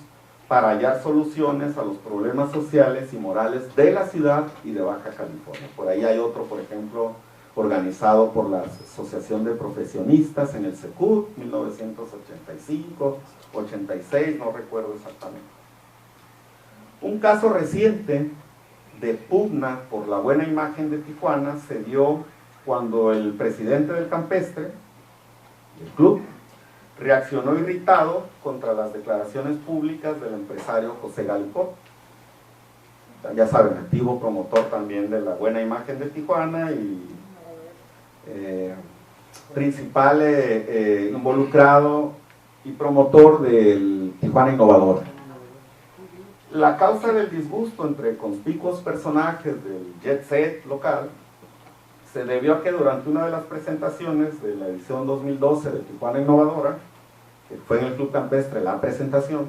para hallar soluciones a los problemas sociales y morales de la ciudad y de Baja California. Por ahí hay otro, por ejemplo, organizado por la Asociación de Profesionistas en el Secut, 1985, 86, no recuerdo exactamente. Un caso reciente de pugna por la buena imagen de Tijuana se dio cuando el presidente del Campestre, del club, reaccionó irritado contra las declaraciones públicas del empresario José Galicot. Ya saben, activo promotor también de la buena imagen de Tijuana y principal involucrado y promotor del Tijuana Innovador. La causa del disgusto entre conspicuos personajes del jet set local se debió a que durante una de las presentaciones de la edición 2012 de Tijuana Innovadora, que fue en el Club Campestre la presentación,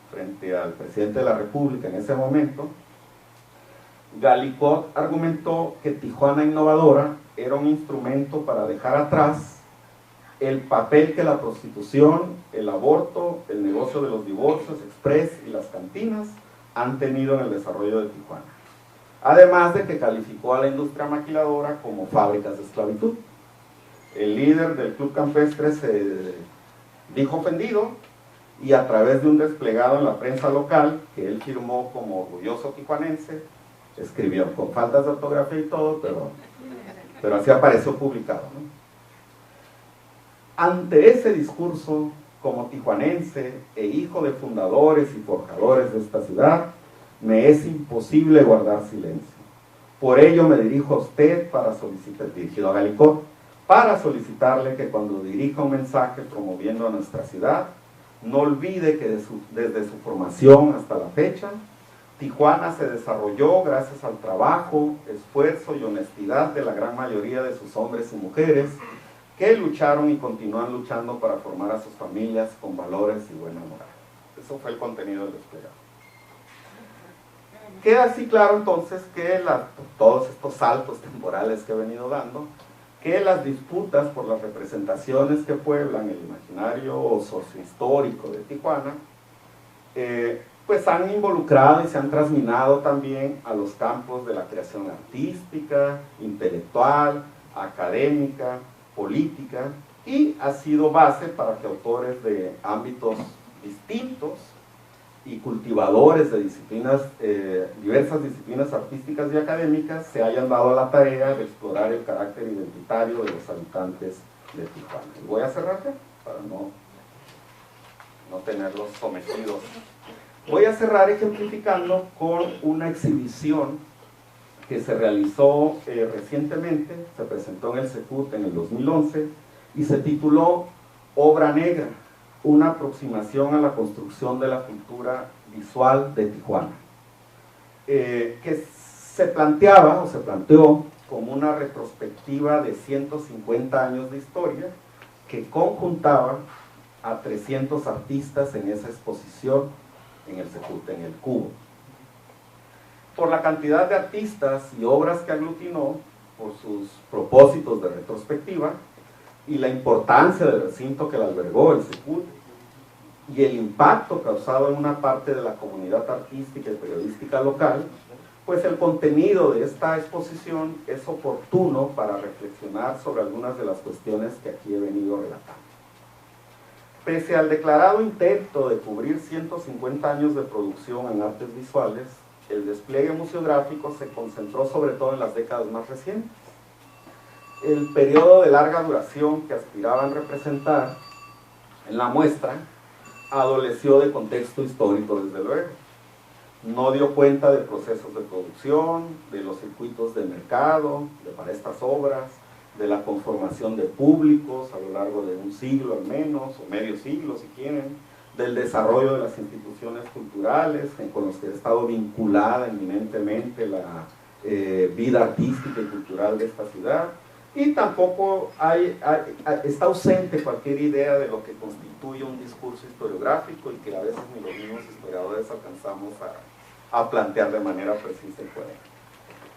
frente al presidente de la República en ese momento, Galicot argumentó que Tijuana Innovadora era un instrumento para dejar atrás el papel que la prostitución, el aborto, el negocio de los divorcios express y las cantinas han tenido en el desarrollo de Tijuana. Además de que calificó a la industria maquiladora como fábricas de esclavitud. El líder del Club Campestre se dijo ofendido y a través de un desplegado en la prensa local, que él firmó como orgulloso tijuanense, escribió con faltas de ortografía y todo, pero así apareció publicado, ¿no? Ante ese discurso, como tijuanense e hijo de fundadores y forjadores de esta ciudad, me es imposible guardar silencio. Por ello me dirijo a usted para solicitar, dirigido a Galicot, para solicitarle que cuando dirija un mensaje promoviendo a nuestra ciudad, no olvide que desde su formación hasta la fecha, Tijuana se desarrolló gracias al trabajo, esfuerzo y honestidad de la gran mayoría de sus hombres y mujeres que lucharon y continúan luchando para formar a sus familias con valores y buena moral. Eso fue el contenido del desplegado. Queda así claro entonces que todos estos saltos temporales que he venido dando, que las disputas por las representaciones que pueblan el imaginario sociohistórico de Tijuana, pues han involucrado y se han trasminado también a los campos de la creación artística, intelectual, académica, política, y ha sido base para que autores de ámbitos distintos y cultivadores de disciplinas, diversas disciplinas artísticas y académicas se hayan dado a la tarea de explorar el carácter identitario de los habitantes de Tijuana. Y voy a cerrar ya, para no tenerlos sometidos. Voy a cerrar ejemplificando con una exhibición que se realizó recientemente, se presentó en el Secut en el 2011 y se tituló Obra Negra, una aproximación a la construcción de la cultura visual de Tijuana, que se planteaba o se planteó como una retrospectiva de 150 años de historia que conjuntaba a 300 artistas en esa exposición en el Secut, en el Cubo. Por la cantidad de artistas y obras que aglutinó, por sus propósitos de retrospectiva y la importancia del recinto que la albergó, el Secut, y el impacto causado en una parte de la comunidad artística y periodística local, pues el contenido de esta exposición es oportuno para reflexionar sobre algunas de las cuestiones que aquí he venido relatando. Pese al declarado intento de cubrir 150 años de producción en artes visuales, el despliegue museográfico se concentró sobre todo en las décadas más recientes. El periodo de larga duración que aspiraban representar en la muestra adoleció de contexto histórico, desde luego. No dio cuenta de procesos de producción, de los circuitos de mercado para estas obras, de la conformación de públicos a lo largo de un siglo al menos, o medio siglo si quieren, del desarrollo de las instituciones culturales con los que ha estado vinculada eminentemente la vida artística y cultural de esta ciudad, y tampoco está ausente cualquier idea de lo que constituye un discurso historiográfico y que a veces ni los mismos historiadores alcanzamos a plantear de manera precisa y coherente.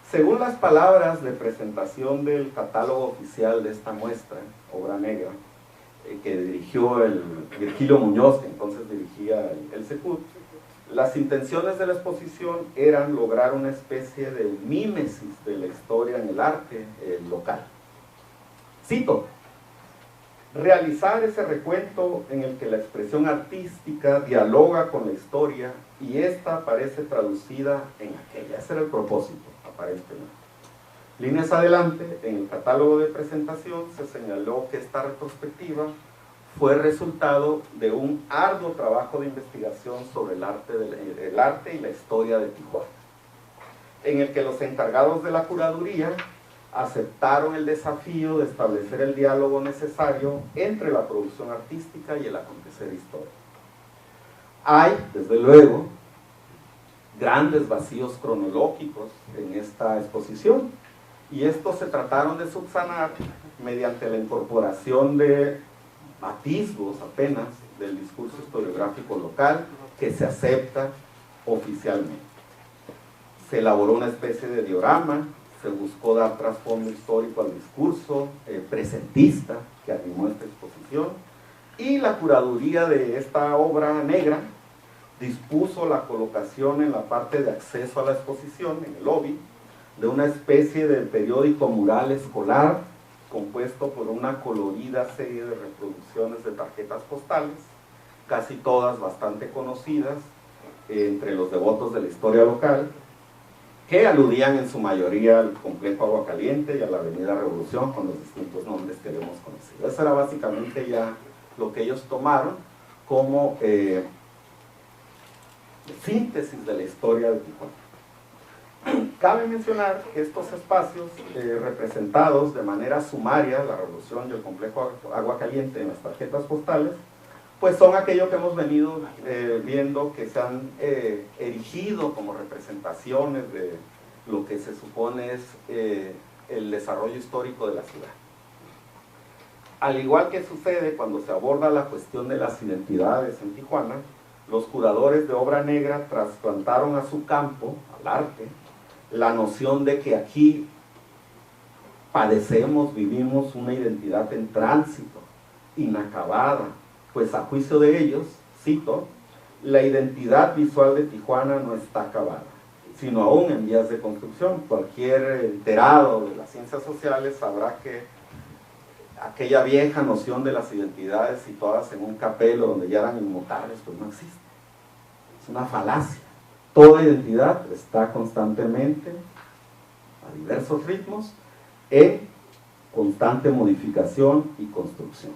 Según las palabras de presentación del catálogo oficial de esta muestra, Obra Negra, que dirigió el Virgilio Muñoz, que entonces dirigía el CECUT, las intenciones de la exposición eran lograr una especie de mímesis de la historia en el arte local. Cito: realizar ese recuento en el que la expresión artística dialoga con la historia y esta aparece traducida en aquella. Ese era el propósito, aparentemente. Líneas adelante, en el catálogo de presentación se señaló que esta retrospectiva fue resultado de un arduo trabajo de investigación sobre el arte y la historia de Tijuana, en el que los encargados de la curaduría aceptaron el desafío de establecer el diálogo necesario entre la producción artística y el acontecer histórico. Hay, desde luego, grandes vacíos cronológicos en esta exposición, y estos se trataron de subsanar mediante la incorporación de atisbos apenas del discurso historiográfico local que se acepta oficialmente. Se elaboró una especie de diorama, se buscó dar trasfondo histórico al discurso presentista que animó esta exposición, y la curaduría de esta obra negra dispuso la colocación en la parte de acceso a la exposición, en el lobby, de una especie de periódico mural escolar compuesto por una colorida serie de reproducciones de tarjetas postales, casi todas bastante conocidas entre los devotos de la historia local, que aludían en su mayoría al complejo Agua Caliente y a la Avenida Revolución con los distintos nombres que hemos conocido. Eso era básicamente ya lo que ellos tomaron como síntesis de la historia de Tijuana. Cabe mencionar que estos espacios representados de manera sumaria, la Revolución y el complejo Agua Caliente en las tarjetas postales, pues son aquello que hemos venido viendo que se han erigido como representaciones de lo que se supone es el desarrollo histórico de la ciudad. Al igual que sucede cuando se aborda la cuestión de las identidades en Tijuana, los curadores de Obra Negra trasplantaron a su campo, al arte, la noción de que aquí padecemos, vivimos una identidad en tránsito, inacabada, pues a juicio de ellos, cito, la identidad visual de Tijuana no está acabada, sino aún en vías de construcción. Cualquier enterado de las ciencias sociales sabrá que aquella vieja noción de las identidades situadas en un capelo donde ya eran inmutables, pues no existe. Es una falacia. Toda identidad está constantemente, a diversos ritmos, en constante modificación y construcción.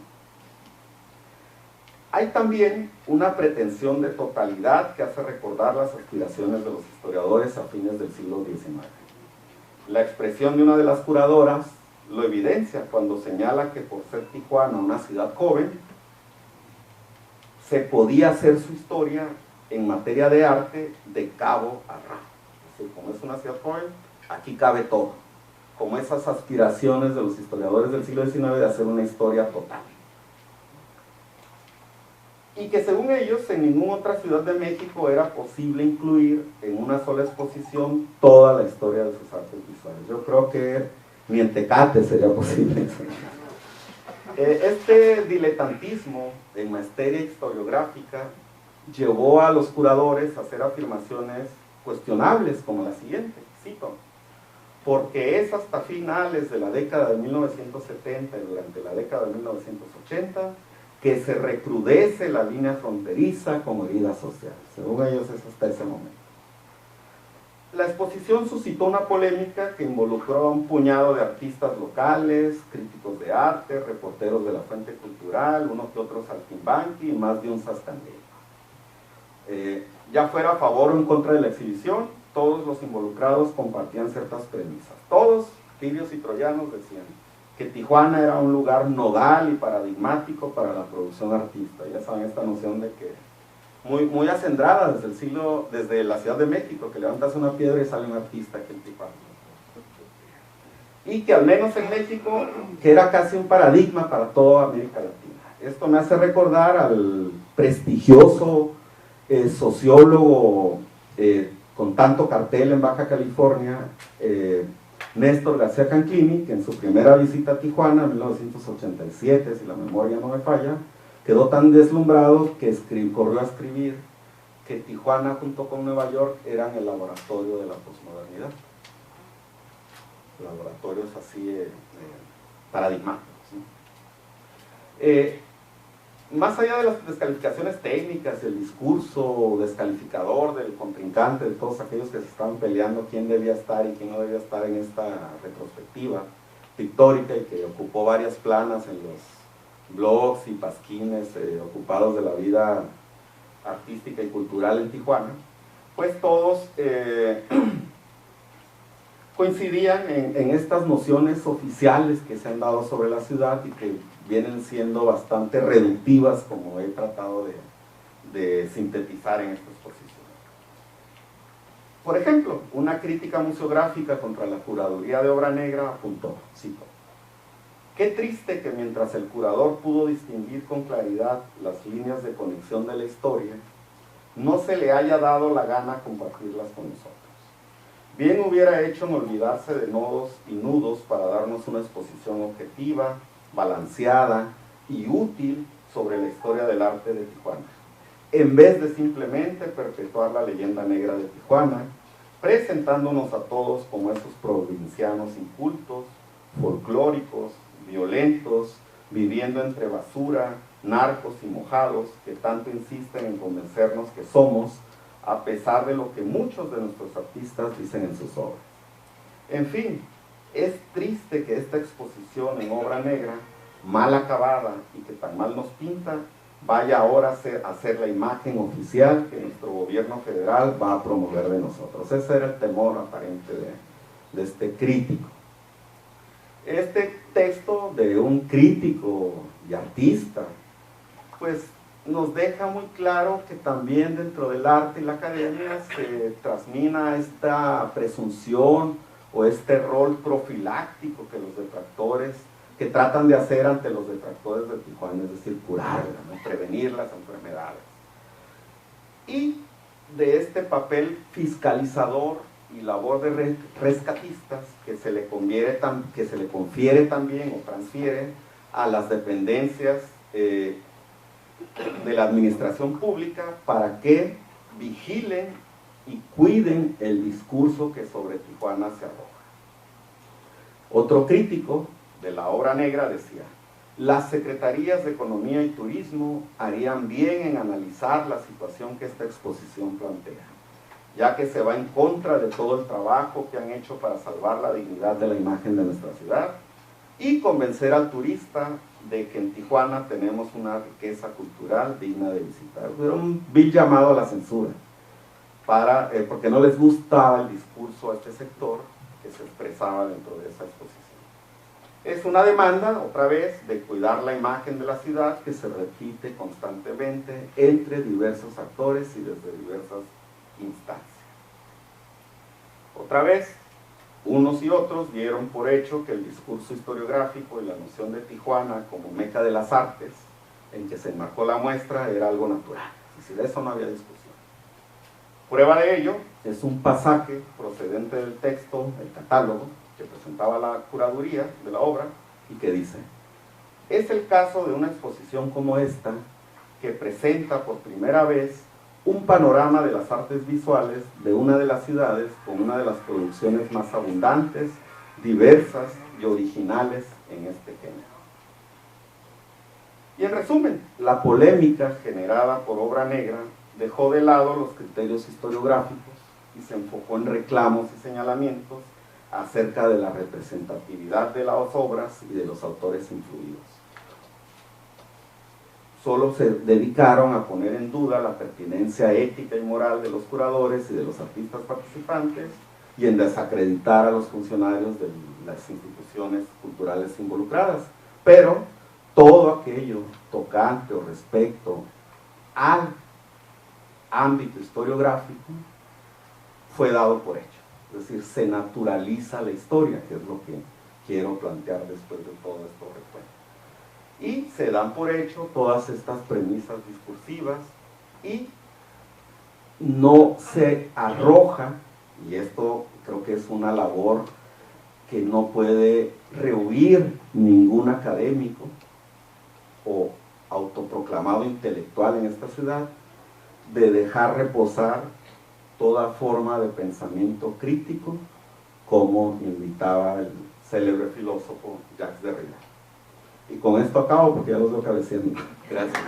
Hay también una pretensión de totalidad que hace recordar las aspiraciones de los historiadores a fines del siglo XIX. La expresión de una de las curadoras lo evidencia cuando señala que por ser Tijuana una ciudad joven, se podía hacer su historia en materia de arte de cabo a rabo. Es decir, como es una ciudad joven, aquí cabe todo, como esas aspiraciones de los historiadores del siglo XIX de hacer una historia total. Y que según ellos, en ninguna otra ciudad de México era posible incluir en una sola exposición toda la historia de sus artes visuales. Yo creo que ni en Tecate sería posible eso. Este diletantismo en materia historiográfica llevó a los curadores a hacer afirmaciones cuestionables como la siguiente, cito: porque es hasta finales de la década de 1970 y durante la década de 1980 que se recrudece la línea fronteriza como herida social. Según ellos es hasta ese momento. La exposición suscitó una polémica que involucró a un puñado de artistas locales, críticos de arte, reporteros de la Fuente Cultural, uno que otro saltimbanqui y más de un zascandero. Ya fuera a favor o en contra de la exhibición, todos los involucrados compartían ciertas premisas. Todos, tirios y troyanos, decían que Tijuana era un lugar nodal y paradigmático para la producción artista. Ya saben esta noción de que muy acendrada desde la Ciudad de México, que levantas una piedra y sale un artista aquí en Tijuana. Y que al menos en México, que era casi un paradigma para toda América Latina. Esto me hace recordar al prestigioso sociólogo con tanto cartel en Baja California, Néstor García Canclini, que en su primera visita a Tijuana en 1987, si la memoria no me falla, quedó tan deslumbrado que corrió a escribir que Tijuana junto con Nueva York eran el laboratorio de la posmodernidad. Laboratorios así paradigmáticos, ¿sí? Más allá de las descalificaciones técnicas, el discurso descalificador del contrincante, de todos aquellos que se estaban peleando quién debía estar y quién no debía estar en esta retrospectiva pictórica y que ocupó varias planas en los blogs y pasquines ocupados de la vida artística y cultural en Tijuana, pues todos coincidían en estas nociones oficiales que se han dado sobre la ciudad y que vienen siendo bastante reductivas, como he tratado de sintetizar en esta exposición. Por ejemplo, una crítica museográfica contra la curaduría de obra negra apuntó, cito: qué triste que mientras el curador pudo distinguir con claridad las líneas de conexión de la historia, no se le haya dado la gana compartirlas con nosotros. Bien hubiera hecho en olvidarse de nodos y nudos para darnos una exposición objetiva, balanceada y útil sobre la historia del arte de Tijuana, en vez de simplemente perpetuar la leyenda negra de Tijuana, presentándonos a todos como esos provincianos incultos, folclóricos, violentos, viviendo entre basura, narcos y mojados, que tanto insisten en convencernos que somos, a pesar de lo que muchos de nuestros artistas dicen en sus obras. En fin, es triste que esta exposición en obra negra, mal acabada y que tan mal nos pinta, vaya ahora a ser la imagen oficial que nuestro gobierno federal va a promover de nosotros. Ese era el temor aparente de este crítico. Este texto de un crítico y artista, pues nos deja muy claro que también dentro del arte y la academia se trasmina esta presunción o este rol profiláctico que los detractores, que tratan de hacer ante los detractores de Tijuana, es decir, curarla, ¿no? Prevenir las enfermedades. Y de este papel fiscalizador y labor de rescatistas que se le confiere también o transfiere a las dependencias de la administración pública para que vigilen y cuiden el discurso que sobre Tijuana se arroja. Otro crítico de la obra negra decía: las secretarías de Economía y Turismo harían bien en analizar la situación que esta exposición plantea, ya que se va en contra de todo el trabajo que han hecho para salvar la dignidad de la imagen de nuestra ciudad y convencer al turista de que en Tijuana tenemos una riqueza cultural digna de visitar. Era un vil llamado a la censura, porque no les gustaba el discurso a este sector que se expresaba dentro de esa exposición. Es una demanda, otra vez, de cuidar la imagen de la ciudad que se repite constantemente entre diversos actores y desde diversas instancias. Otra vez, unos y otros dieron por hecho que el discurso historiográfico y la noción de Tijuana como meca de las artes, en que se enmarcó la muestra, era algo natural. Es decir, de eso no había discusión. Prueba de ello es un pasaje procedente del texto, el catálogo, que presentaba la curaduría de la obra y que dice: es el caso de una exposición como esta que presenta por primera vez un panorama de las artes visuales de una de las ciudades con una de las producciones más abundantes, diversas y originales en este género. Y en resumen, la polémica generada por obra negra dejó de lado los criterios historiográficos y se enfocó en reclamos y señalamientos acerca de la representatividad de las obras y de los autores influidos. solo se dedicaron a poner en duda la pertinencia ética y moral de los curadores y de los artistas participantes y en desacreditar a los funcionarios de las instituciones culturales involucradas. Pero todo aquello tocante o respecto al ámbito historiográfico fue dado por hecho. Es decir, se naturaliza la historia, que es lo que quiero plantear después de todo esto recuento. Y se dan por hecho todas estas premisas discursivas y no se arroja, y esto creo que es una labor que no puede rehuir ningún académico o autoproclamado intelectual en esta ciudad, de dejar reposar toda forma de pensamiento crítico, como invitaba el célebre filósofo Jacques Derrida. Y con esto acabo porque ya los veo cabeceando. Gracias.